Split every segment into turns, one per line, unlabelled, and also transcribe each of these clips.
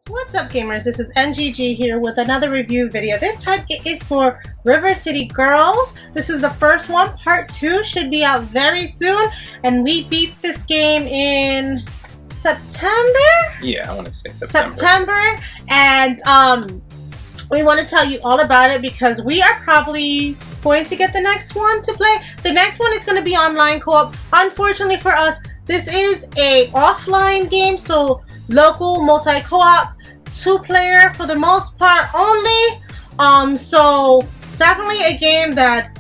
What's up, gamers? This is NGG here with another review video. This time it is for River City Girls. This is the first one. Part 2 should be out very soon, and we beat this game in September?
Yeah, I want to say September.
And we want to tell you all about it because we are probably going to get the next one to play. The next one is going to be online co-op. Unfortunately for us, this is a offline game, so local multi-co-op, 2-player for the most part only. So definitely a game that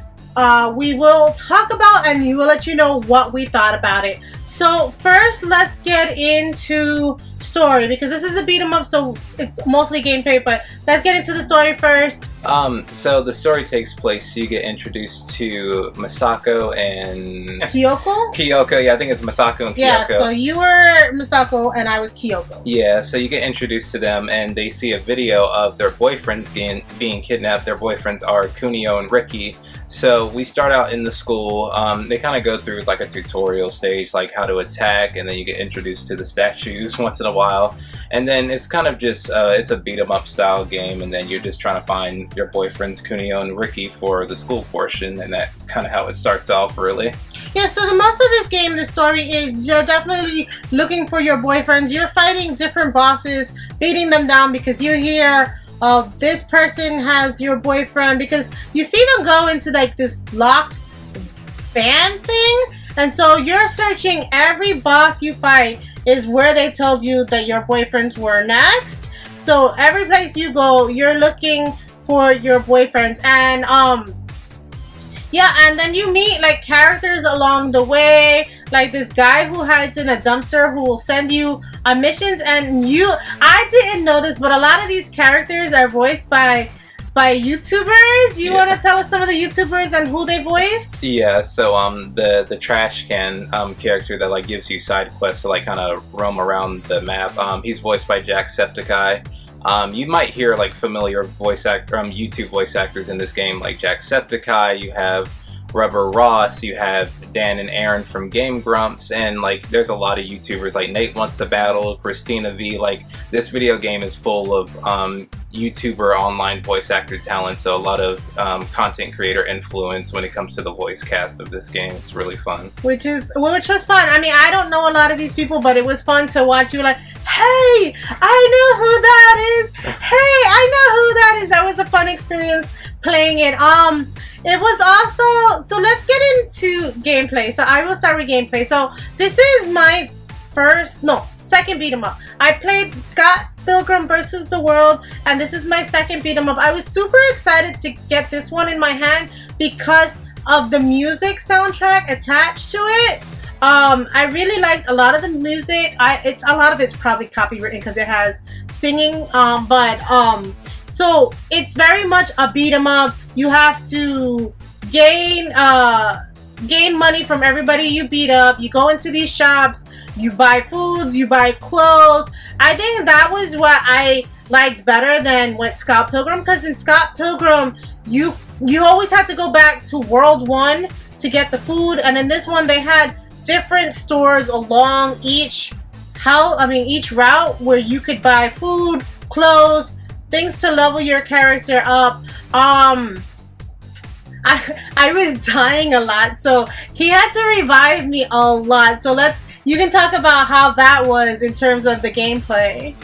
we will talk about, and we will let you know what we thought about it. So first, let's get into story, because this is a beat 'em up, so it's mostly gameplay, but let's get into the story first.
So the story takes place, you get introduced to Masako and
Kyoko?
Kyoko, yeah, I think it's Masako and Kyoko.
Yeah, so you were Masako and I was Kyoko.
Yeah, so you get introduced to them and they see a video of their boyfriends being kidnapped. Their boyfriends are Kunio and Ricky. So we start out in the school. They kind of go through like a tutorial stage, like how to attack, and then you get introduced to the statues once in a while. And then it's kind of just, it's a beat 'em up style game, and then you're just trying to find your boyfriends Kunio and Ricky for the school portion, and that's kind of how it starts off, really.
Yeah, so the most of this game, the story is you're definitely looking for your boyfriends. You're fighting different bosses, beating them down because you hear, oh, this person has your boyfriend, because you see them go into like this locked van thing, and so you're searching every boss you fight is where they told you that your boyfriends were next. So every place you go, you're looking for your boyfriends, and yeah, and then you meet like characters along the way, like this guy who hides in a dumpster who will send you missions. And I didn't know this, but a lot of these characters are voiced by YouTubers. You want to tell us some of the YouTubers and who they voiced?
Yeah, so the trash can character that like gives you side quests to like kind of roam around the map, he's voiced by Jacksepticeye. You might hear like familiar YouTube voice actors in this game, like Jacksepticeye. You have Rubber Ross, you have Dan and Aaron from Game Grumps, and like there's a lot of YouTubers like Nate Wants to Battle, Christina V. Like this video game is full of YouTuber online voice actor talent, so a lot of content creator influence when it comes to the voice cast of this game. It's really fun. Which
was fun. I mean, I don't know a lot of these people, but it was fun to watch you like, hey, I know who that is. Hey, I know who that is. That was a fun experience playing it. It was also, so let's get into gameplay. So I will start with gameplay. So this is my second beat 'em up. I played Scott Pilgrim vs. the World, and this is my second beat 'em up. I was super excited to get this one in my hand because of the music soundtrack attached to it. I really liked a lot of the music. A lot of it's probably copywritten because it has singing, so it's very much a beat 'em up. You have to gain money from everybody you beat up. You go into these shops, you buy foods, you buy clothes. I think that was what I liked better than with Scott Pilgrim, because in Scott Pilgrim you always have to go back to World 1 to get the food, and in this one they had different stores along each route where you could buy food, clothes, things to level your character up. I was dying a lot, so he had to revive me a lot. So you can talk about how that was in terms of the gameplay.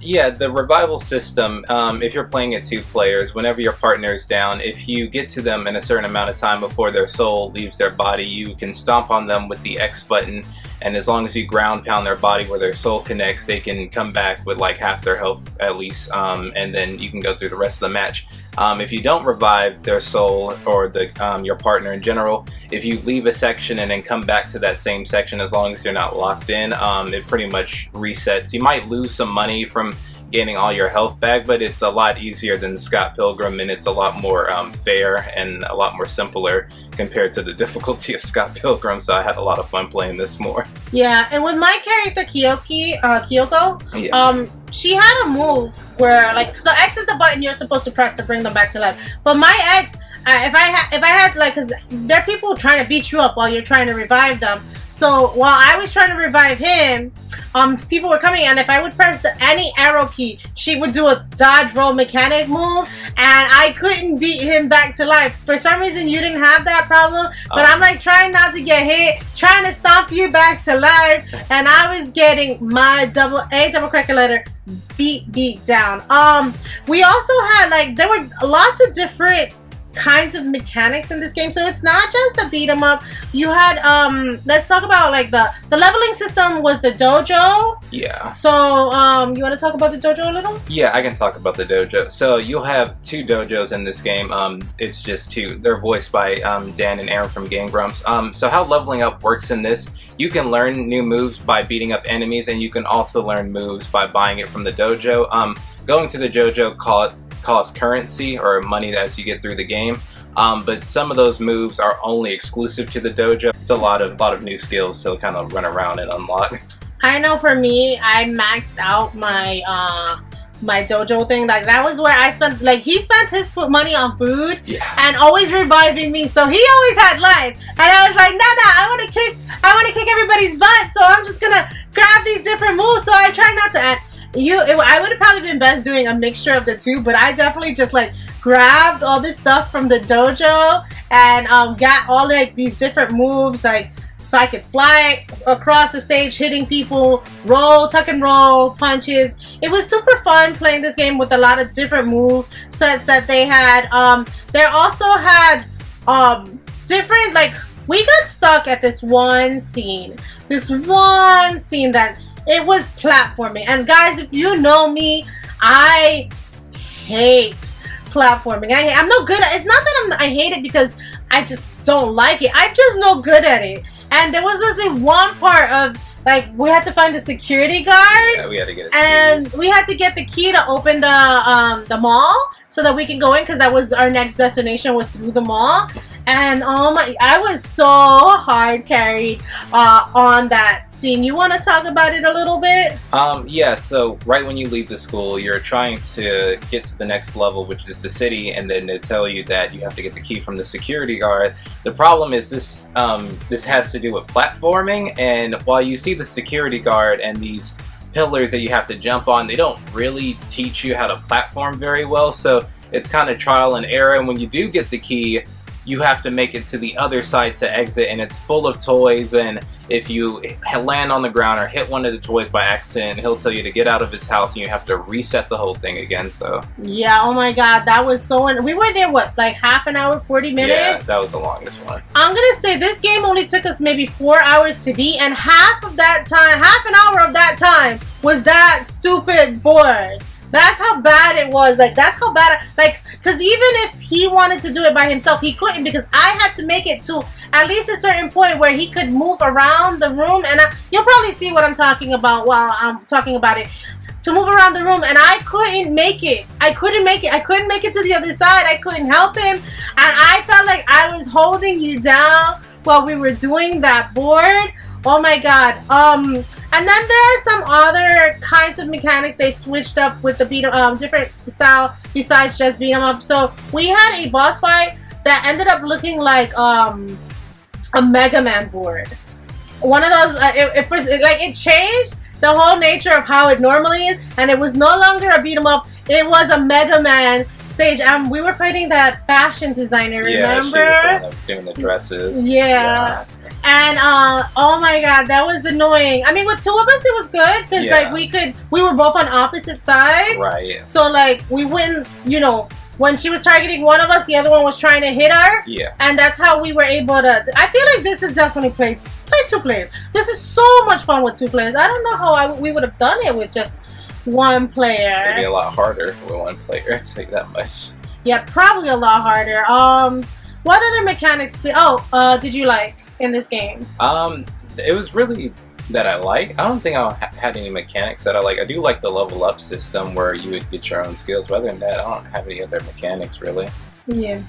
Yeah, the revival system, if you're playing it 2 players, whenever your partner is down, if you get to them in a certain amount of time before their soul leaves their body, you can stomp on them with the X button, and as long as you ground pound their body where their soul connects, they can come back with like half their health at least, and then you can go through the rest of the match. If you don't revive their soul or your partner in general, if you leave a section and then come back to that same section, as long as you're not locked in, it pretty much resets. You might lose some money from gaining all your health back, but it's a lot easier than Scott Pilgrim, and it's a lot more fair and a lot more simpler compared to the difficulty of Scott Pilgrim, so I had a lot of fun playing this more.
Yeah, and with my character Kyoko,
yeah.
She had a move where, like, so X is the button you're supposed to press to bring them back to life, but my X, if I had like, because there are people trying to beat you up while you're trying to revive them, So while I was trying to revive him, people were coming, and if I would press any arrow key, she would do a dodge roll mechanic move, and I couldn't beat him back to life. For some reason, you didn't have that problem, but I'm like trying not to get hit, trying to stomp you back to life, and I was getting my double cracker letter beat down. We also had, like, there were lots of different kinds of mechanics in this game, so it's not just a beat 'em up. You had let's talk about, like, the leveling system was the dojo.
Yeah.
So you want to talk about the dojo a little?
Yeah, I can talk about the dojo. So you'll have 2 dojos in this game. It's just 2. They're voiced by Dan and Aaron from Game Grumps. So how leveling up works in this, you can learn new moves by beating up enemies, and you can also learn moves by buying it from the dojo. Going to the dojo costs currency or money as you get through the game, but some of those moves are only exclusive to the dojo. It's a lot of new skills to kind of run around and unlock.
I know for me, I maxed out my my dojo thing. Like, that was where I spent, like, he spent his money on food,
yeah,
and always reviving me, so he always had life, and I was like, nah, I want to kick everybody's butt, so I'm just gonna grab these different moves. So I try not to add I would have probably been best doing a mixture of the 2, but I definitely just, like, grabbed all this stuff from the dojo and got all, like, these different moves, like, so I could fly across the stage hitting people, roll, tuck and roll, punches. It was super fun playing this game with a lot of different move sets that they had. They also had different, like, we got stuck at this one scene that it was platforming. And guys, if you know me, I hate platforming. I'm no good at it. It's not that I hate it because I just don't like it. I'm just no good at it. And there was this one part of, like, we had to find the security guard.
Yeah, we had to get
we had to get the key to open the mall so that we can go in, because that was our next destination, was through the mall. And oh my, I was so hard carried on that scene. You want to talk about it a little bit?
Yeah, so right when you leave the school, you're trying to get to the next level, which is the city, and then they tell you that you have to get the key from the security guard. The problem is this has to do with platforming, and while you see the security guard and these pillars that you have to jump on, they don't really teach you how to platform very well, so it's kind of trial and error. And when you do get the key, you have to make it to the other side to exit, and it's full of toys, and if you land on the ground or hit one of the toys by accident, he'll tell you to get out of his house, and you have to reset the whole thing again. So
yeah, oh my god, that was so we were there, what, like half an hour, 40 minutes?
Yeah, that was the longest one.
I'm gonna say this game only took us maybe 4 hours to beat, and half an hour of that time was that stupid board. That's how bad it was. Like, that's how bad, because even if he wanted to do it by himself, he couldn't, because I had to make it to at least a certain point where he could move around the room, and you'll probably see what I'm talking about while I'm talking about it. To move around the room, and I couldn't make it. I couldn't make it to the other side. I couldn't help him, and I felt like I was holding you down while we were doing that board. Oh my god. And then there are some other kinds of mechanics they switched up with the different style besides just beat 'em up. So we had a boss fight that ended up looking like a Mega Man board. One of those. It changed the whole nature of how it normally is, and it was no longer a beat 'em up. It was a Mega Man stage. We were fighting that fashion designer. Remember?
Yeah, she was the one that was doing the dresses.
Yeah. And oh my god, that was annoying. I mean, with 2 of us it was good, because like we were both on opposite sides.
Right.
So like we wouldn't, you know, when she was targeting one of us, the other one was trying to hit her.
Yeah. And
that's how we were able to. I feel like this is definitely play 2 players. This is so much fun with 2 players. I don't know how we would have done it with just 1 player.
It'd be a lot harder with 1 player, I'd say that much.
Yeah, probably a lot harder. What other mechanics did you like in this game?
It was really that I like. I don't think I had any mechanics that I like. I do like the level up system where you would get your own skills, but other than that, I don't have any other mechanics really.
Yeah.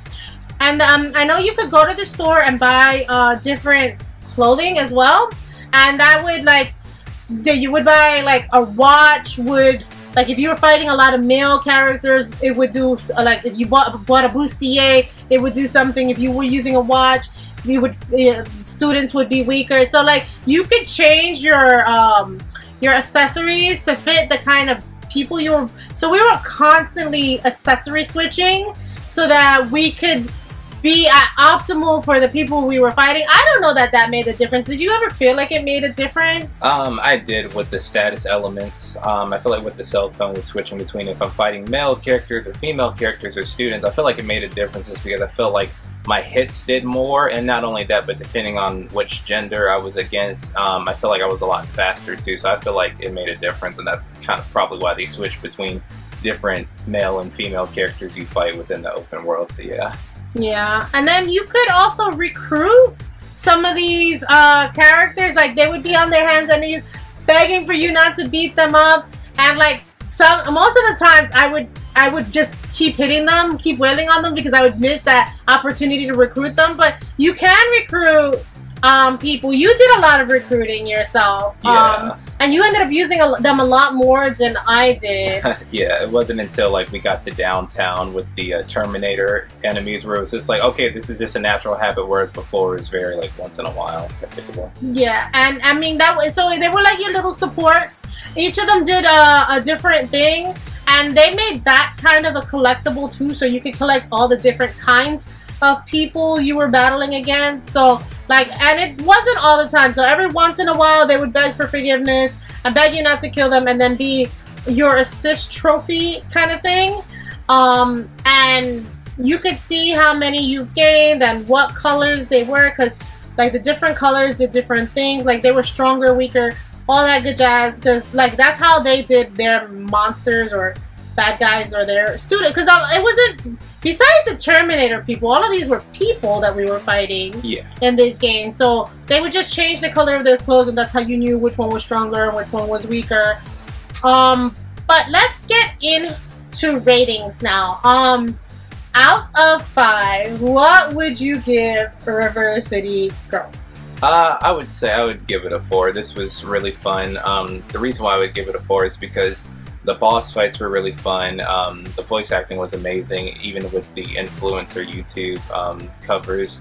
And I know you could go to the store and buy different clothing as well, and that would you would buy like a watch would Like if you were fighting a lot of male characters, it would do like if you bought a bustier, it would do something. If you were using a watch, you would students would be weaker. So like you could change your accessories to fit the kind of people you were. So we were constantly accessory switching so that we could be at optimal for the people we were fighting. I don't know that made a difference. Did you ever feel like it made a difference?
I did with the status elements. I feel like with the cell phone, with switching between if I'm fighting male characters or female characters or students, I feel like it made a difference just because I felt like my hits did more, and not only that, but depending on which gender I was against, I feel like I was a lot faster too. So I feel like it made a difference, and that's kind of probably why they switched between different male and female characters you fight within the open world. So yeah.
Yeah, and then you could also recruit some of these characters. Like they would be on their hands and knees begging for you not to beat them up, and like most of the times I would just keep hitting them, keep wailing on them because I would miss that opportunity to recruit them. But you can recruit people. You did a lot of recruiting yourself.
Yeah.
And you ended up using them a lot more than I did.
Yeah, it wasn't until like we got to downtown with the Terminator enemies where it was just like, okay, this is just a natural habit, whereas before it was very like once in a while typical.
Yeah, and I mean that was, so they were like your little supports. Each of them did a different thing, and they made that kind of a collectible too, so you could collect all the different kinds of people you were battling against. So like, and it wasn't all the time, so every once in a while they would beg for forgiveness and beg you not to kill them, and then be your assist trophy kind of thing. And you could see how many you've gained and what colors they were, because like the different colors did different things. Like they were stronger, weaker, all that good jazz, because like that's how they did their monsters or bad guys or their students. Because it wasn't, besides the Terminator people, all of these were people that we were fighting in this game. So they would just change the color of their clothes, and that's how you knew which one was stronger and which one was weaker. But let's get into ratings now. Out of 5, what would you give River City Girls?
I would say I would give it a 4. This was really fun. The reason why I would give it a 4 is because the boss fights were really fun. The voice acting was amazing, even with the influencer YouTube covers.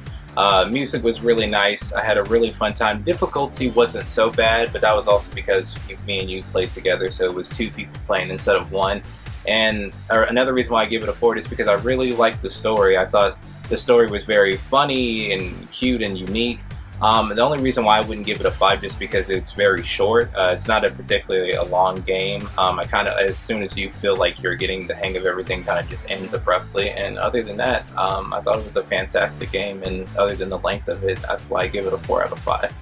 Music was really nice. I had a really fun time. Difficulty wasn't so bad, but that was also because me and you played together, so it was 2 people playing instead of 1. And another reason why I give it a 4 is because I really liked the story. I thought the story was very funny and cute and unique. The only reason why I wouldn't give it a 5 is because it's very short. It's not a particularly a long game. I kind of, as soon as you feel like you're getting the hang of everything, kind of just ends abruptly. And other than that, I thought it was a fantastic game. And other than the length of it, that's why I give it a 4 out of 5.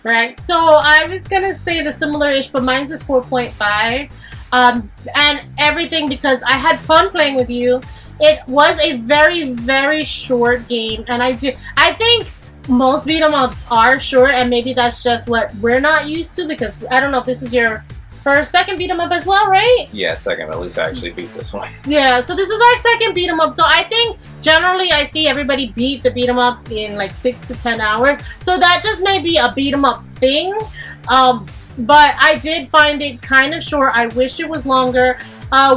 Right. So I was gonna say the similar-ish, but mine's is 4.5. And everything because I had fun playing with you. It was a very, very short game, and I think most beat 'em ups are short, and maybe that's just what we're not used to, because I don't know if this is your second beat 'em up as well, right?
Yeah, second. At least I actually beat this one.
Yeah, so this is our second beat 'em up. So I think generally I see everybody beat the beat 'em ups in like 6 to 10 hours. So that just may be a beat 'em up thing. But I did find it kind of short. I wish it was longer.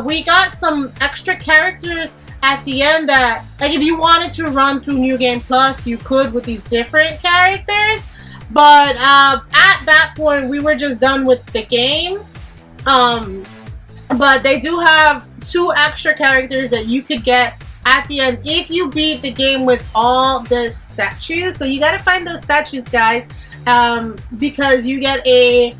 We got some extra characters at the end that, like, if you wanted to run through New Game Plus, you could with these different characters. But at that point, we were just done with the game. But they do have 2 extra characters that you could get at the end if you beat the game with all the statues. So you gotta find those statues, guys, because you get a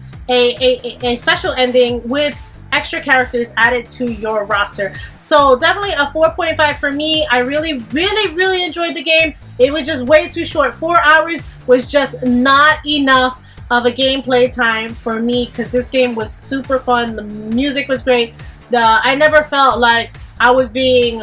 special ending with extra characters added to your roster. So definitely a 4.5 for me. I really, really, really enjoyed the game. It was just way too short. 4 hours was just not enough of a gameplay time for me, because this game was super fun. The music was great. I never felt like I was being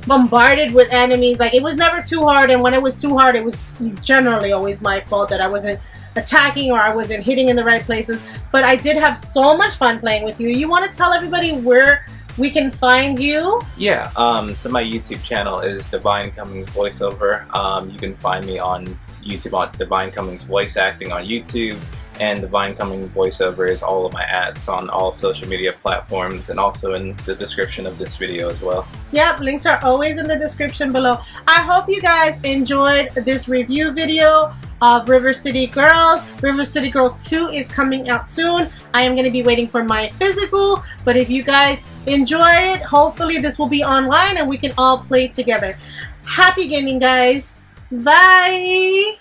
bombarded with enemies. Like, it was never too hard, and when it was too hard, it was generally always my fault that I wasn't attacking or I wasn't hitting in the right places. But I did have so much fun playing with you. You want to tell everybody where we can find you?
Yeah, so my YouTube channel is Divine Cummings Voiceover. You can find me on YouTube on Divine Cummings Voice Acting on YouTube. and Divine Coming voiceover is all of my ads on all social media platforms, and also in the description of this video as well.
Yep, links are always in the description below. I hope you guys enjoyed this review video of River City Girls. River City Girls 2 is coming out soon. I am going to be waiting for my physical, but if you guys enjoy it, hopefully this will be online and we can all play together. Happy gaming, guys. Bye.